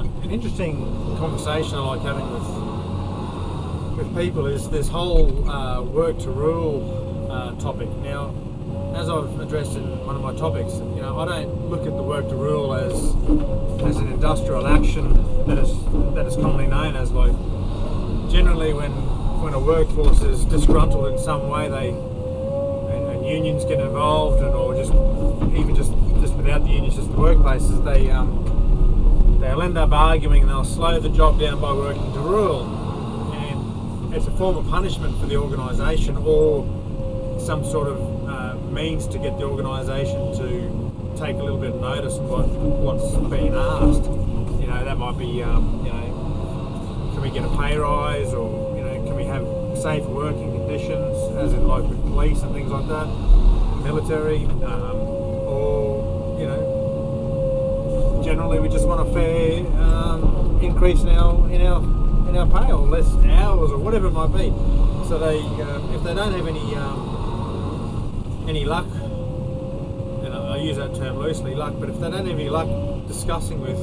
An interesting conversation I like having with people is this whole work to rule topic. Now, as I've addressed in one of my topics, I don't look at the work to rule as an industrial action that is commonly known as. Like, generally when a workforce is disgruntled in some way, and unions get involved, or just without the unions, just the workplaces, they'll end up arguing and they'll slow the job down by working to rule, and it's a form of punishment for the organisation, or some sort of means to get the organisation to take a little bit of notice of what's being asked. That might be can we get a pay rise, or can we have safer working conditions, as in like with police and things like that, military, or generally we just want a fair increase in our pay, or less hours, or whatever it might be. So they, if they don't have any luck, and I use that term loosely, luck, but if they don't have any luck discussing with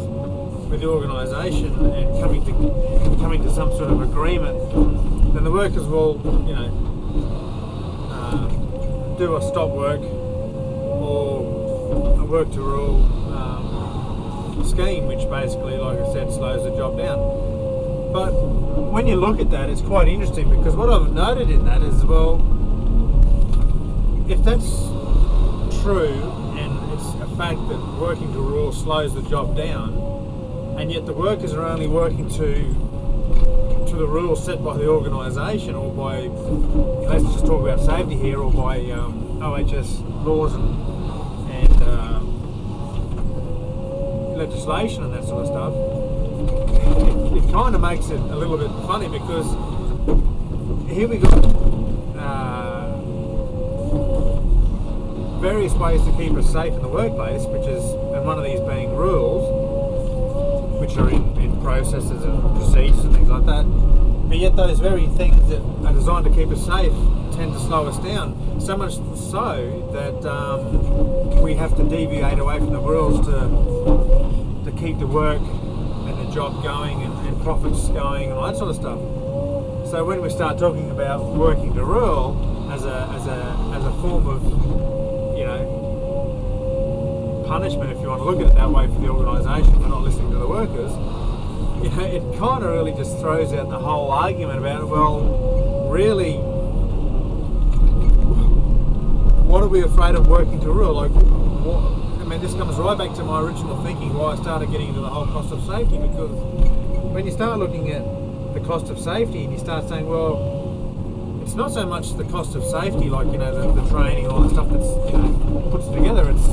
the organisation and coming to some sort of agreement, then the workers will do a stop work or a work to rule scheme, which basically, like I said, slows the job down. But when you look at that, it's quite interesting, because what I've noted in that is, well, if that's true and it's a fact that working to rule slows the job down, and yet the workers are only working to the rules set by the organisation, or by, let's just talk about safety here, or by OHS laws and legislation and that sort of stuff, it kind of makes it a little bit funny, because here we got various ways to keep us safe in the workplace, and one of these being rules, which are in processes and procedures and things like that. But yet those very things that are designed to keep us safe tend to slow us down, so much so that we have to deviate away from the rules to keep the work and the job going, and profits going, and all that sort of stuff. So when we start talking about working to rule as a form of punishment, if you want to look at it that way, for the organisation for not listening to the workers, it kind of really just throws out the whole argument about, well, really, what are we afraid of working to rule? Like, this comes right back to my original thinking, why I started getting into the whole cost of safety, because when you start looking at the cost of safety and you start saying, well, it's not so much the cost of safety, like the training and all that stuff that's puts together, it's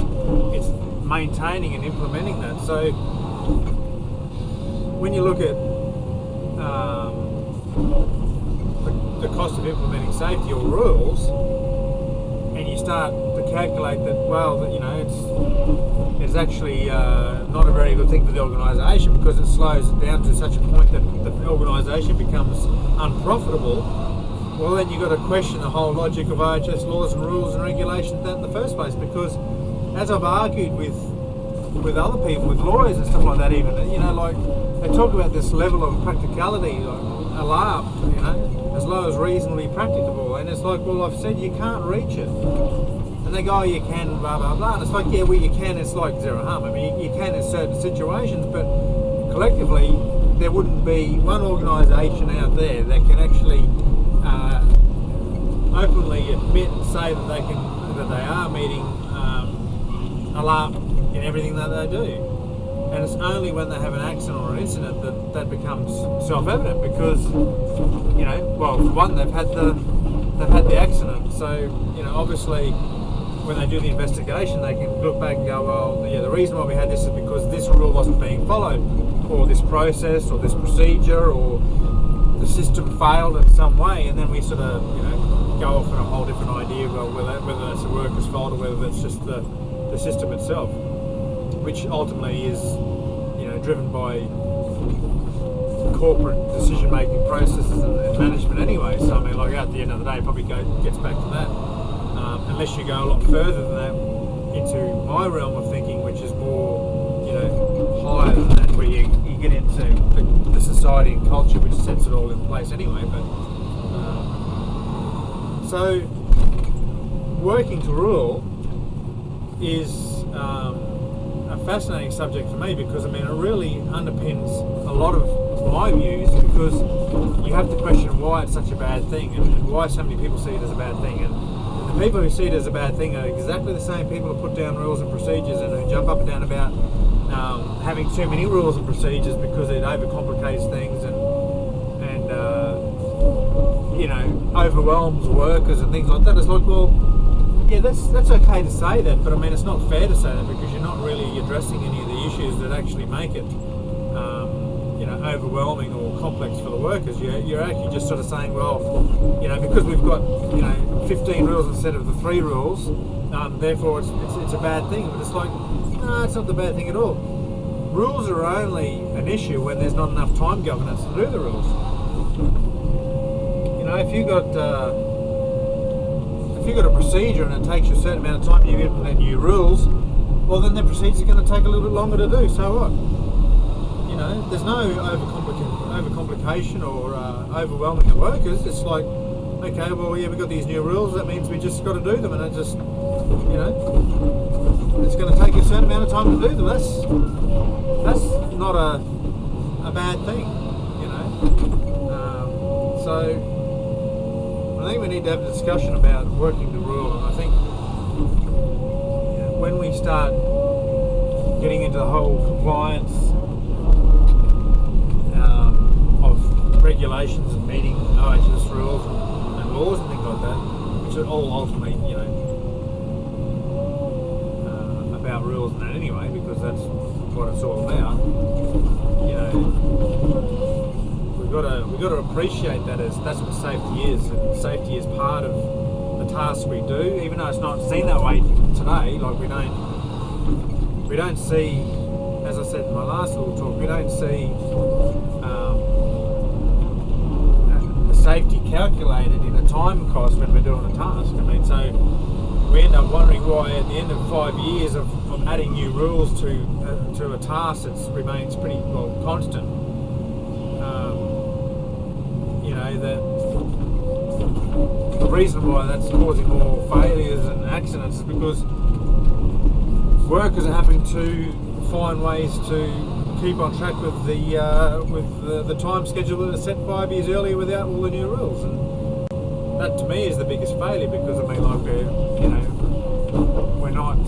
maintaining and implementing that. So when you look at the cost of implementing safety or rules, and you start to calculate that, well, it's actually not a very good thing for the organisation, because it slows it down to such a point that the organisation becomes unprofitable. Well, then you've got to question the whole logic of OHS laws and rules and regulations in the first place, because as I've argued with other people, with lawyers and stuff like that, even, like, they talk about this level of practicality, like alarm, as low as reasonably practicable, and it's like, well, I've said you can't reach it, and they go, oh, you can, blah blah blah, and it's like, yeah, well, you can, it's like zero harm. I mean, you can in certain situations, but collectively there wouldn't be one organisation out there that can actually openly admit and say that they are meeting alarm in everything that they do. And it's only when they have an accident or an incident that becomes self-evident, because well, for one, they've had the accident, so obviously when they do the investigation, they can look back and go, well, yeah, the reason why we had this is because this rule wasn't being followed, or this process, or this procedure, or the system failed in some way, and then we sort of go off on a whole different idea, well, whether that's the worker's fault or whether it's just the system itself, which ultimately is driven by corporate decision-making processes and management anyway. So I mean, like, at the end of the day, it probably gets back to that, unless you go a lot further than that into my realm of thinking, which is more higher than that, where you get society and culture which sets it all in place anyway. But so working to rule is a fascinating subject for me, because I mean it really underpins a lot of my views, because you have to question why it's such a bad thing and why so many people see it as a bad thing. And the people who see it as a bad thing are exactly the same people who put down rules and procedures and who jump up and down about having too many rules and procedures because it overcomplicates things and you know, overwhelms workers and things like that. It's like, well, yeah, that's okay to say that, but I mean, it's not fair to say that, because you're not really addressing any of the issues that actually make it, you know, overwhelming or complex for the workers. You're actually just sort of saying, well, you know, because we've got, you know, 15 rules instead of the 3 rules, therefore it's a bad thing. But it's like, no, it's not the bad thing at all. Rules are only an issue when there's not enough time governance to do the rules. You know, if you got a procedure and it takes you a certain amount of time to implement new rules, well, then the procedure's going to take a little bit longer to do. So what? You know, there's no overcomplication or overwhelming the workers. It's like, okay, well, yeah, we've got these new rules. That means we just got to do them, and it just, you know, it's going to take you a certain amount of time to do them. That's not a bad thing, you know. So I think we need to have a discussion about working the rule, and I think, you know, when we start getting into the whole compliance of regulations and meeting OHS rules and laws and things like that, which are all ultimately, you know, about rules and that anyway, because that's what it's all about. You know, we've got to appreciate that as that's what safety is, and safety is part of the task we do, even though it's not seen that way today. Like we don't see, as I said in my last little talk, we don't see safety calculated in a time cost when we're doing a task. I mean, so we end up wondering why at the end of 5 years of adding new rules to a task that remains pretty well constant. You know, that the reason why that's causing more failures and accidents is because workers are having to find ways to keep on track with the time schedule that is set 5 years earlier without all the new rules, and that to me is the biggest failure, because I mean, like, we're not